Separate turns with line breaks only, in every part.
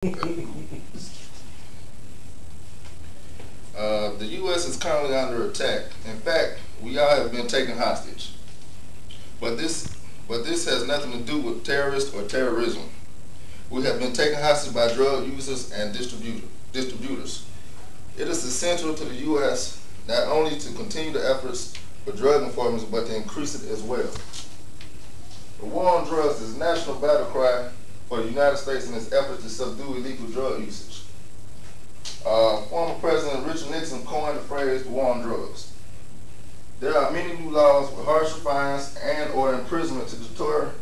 The U.S. is currently under attack. In fact, we all have been taken hostage. But this, but this has nothing to do with terrorists or terrorism. We have been taken hostage by drug users and distributors. It is essential to the U.S. not only to continue the efforts for drug enforcement, but to increase it as well. The war on drugs is a national battle cry for the United States in its efforts to subdue illegal drug usage. Former President Richard Nixon coined the phrase the war on drugs. There are many new laws with harsher fines and or imprisonment to deter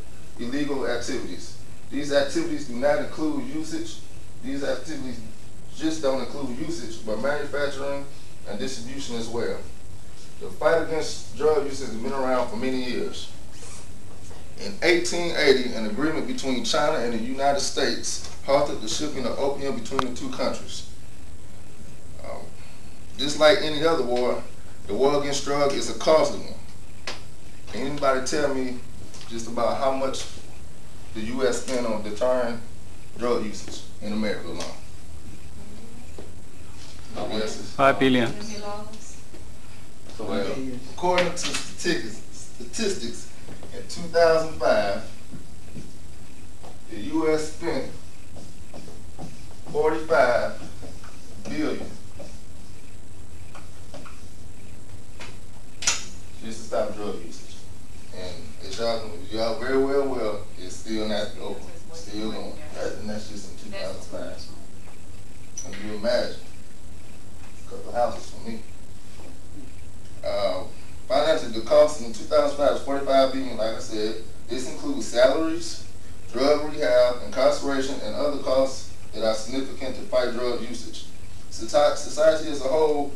illegal activities. These activities do not include usage. These activities just don't include usage, but manufacturing and distribution as well. The fight against drug usage has been around for many years. In 1880, an agreement between China and the United States halted the shipping of opium between the two countries. Just like any other war, the war against drugs is a costly one. Can anybody tell me just about how much the U.S. spent on deterring drug usage in America alone? Yes.
5 billion.
Well, according to statistics, in 2005, the U.S. spent $45 billion just to stop drug usage. And as y'all very well, it's still not over. Still going. And that's just in 2005. Can you imagine? A couple of houses for me. Financially, the cost in 2005 is $45 billion, like I said. This includes salaries, drug rehab, incarceration, and other costs that are significant to fight drug usage. Society as a whole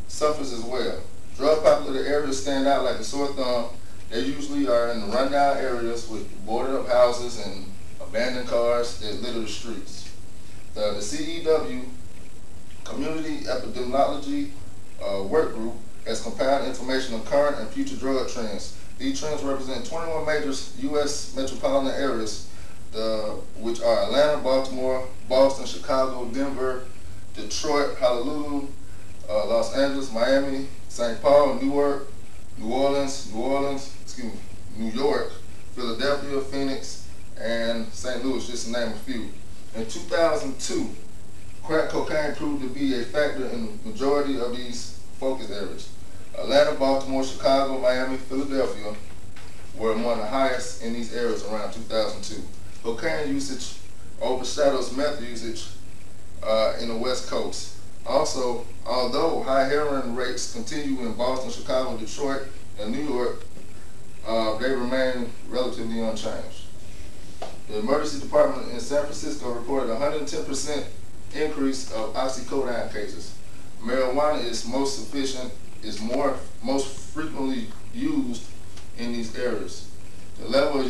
suffers as well. Drug populated areas stand out like a sore thumb. They usually are in rundown areas with boarded up houses and abandoned cars that litter the streets. The CEW, Community Epidemiology Work Group, has compiled information on current and future drug trends. These trends represent 21 major U.S. metropolitan areas, which are Atlanta, Baltimore, Boston, Chicago, Denver, Detroit, Honolulu, Los Angeles, Miami, St. Paul, Newark, New York, Philadelphia, Phoenix, and St. Louis, just to name a few. In 2002, crack cocaine proved to be a factor in the majority of these focus areas. Atlanta, Baltimore, Chicago, Miami, Philadelphia were among the highest in these areas around 2002. Cocaine usage overshadows meth usage in the West Coast. Also, although high heroin rates continue in Boston, Chicago, Detroit, and New York, they remain relatively unchanged. The emergency department in San Francisco reported a 110% increase of oxycodone cases. Marijuana is most frequently used in these areas. The levels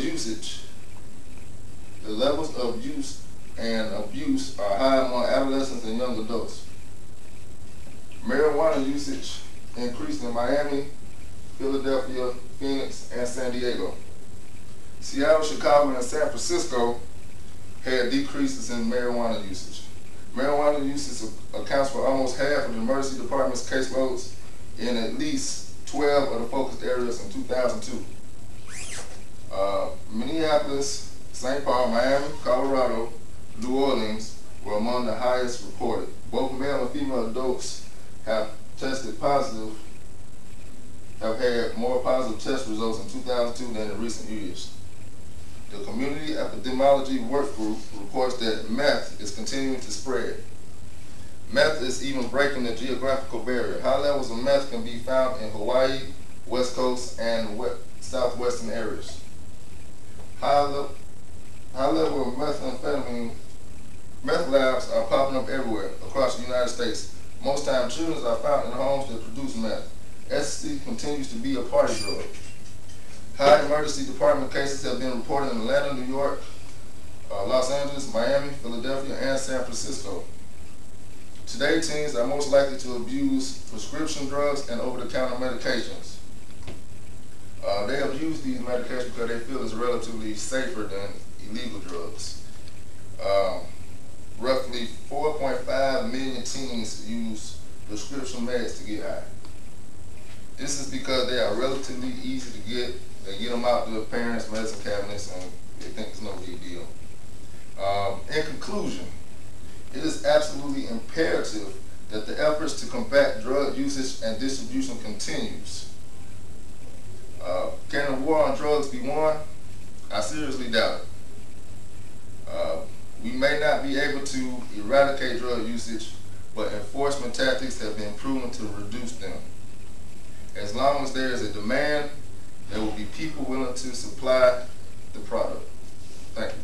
of use and abuse are high among adolescents and young adults. Marijuana usage increased in Miami, Philadelphia, Phoenix, and San Diego. Seattle, Chicago, and San Francisco had decreases in marijuana usage. Marijuana usage accounts for almost half of the emergency department's caseloads in at least 12 of the focused areas in 2002. Minneapolis, St. Paul, Miami, Colorado, New Orleans were among the highest reported. Both male and female adults have tested positive, have had more positive test results in 2002 than in recent years. The Community Epidemiology Work Group reports that meth is continuing to spread. Meth is even breaking the geographical barrier. High levels of meth can be found in Hawaii, West Coast, and southwestern areas. High level of methamphetamine, meth labs are popping up everywhere across the United States. Most times, children are found in homes that produce meth. Ecstasy continues to be a party drug. High emergency department cases have been reported in Atlanta, New York, Los Angeles, Miami, Philadelphia, and San Francisco. Today, teens are most likely to abuse prescription drugs and over-the-counter medications. They have used these medications because they feel it's relatively safer than illegal drugs. roughly 4.5 million teens use prescription meds to get high. This is because they are relatively easy to get. They get them out to their parents' medicine cabinets and they think it's no big deal. In conclusion, it is absolutely imperative that the efforts to combat drug usage and distribution continues. Can the war on drugs be won? I seriously doubt it. We may not be able to eradicate drug usage, but enforcement tactics have been proven to reduce them. As long as there is a demand, there will be people willing to supply the product. Thank you.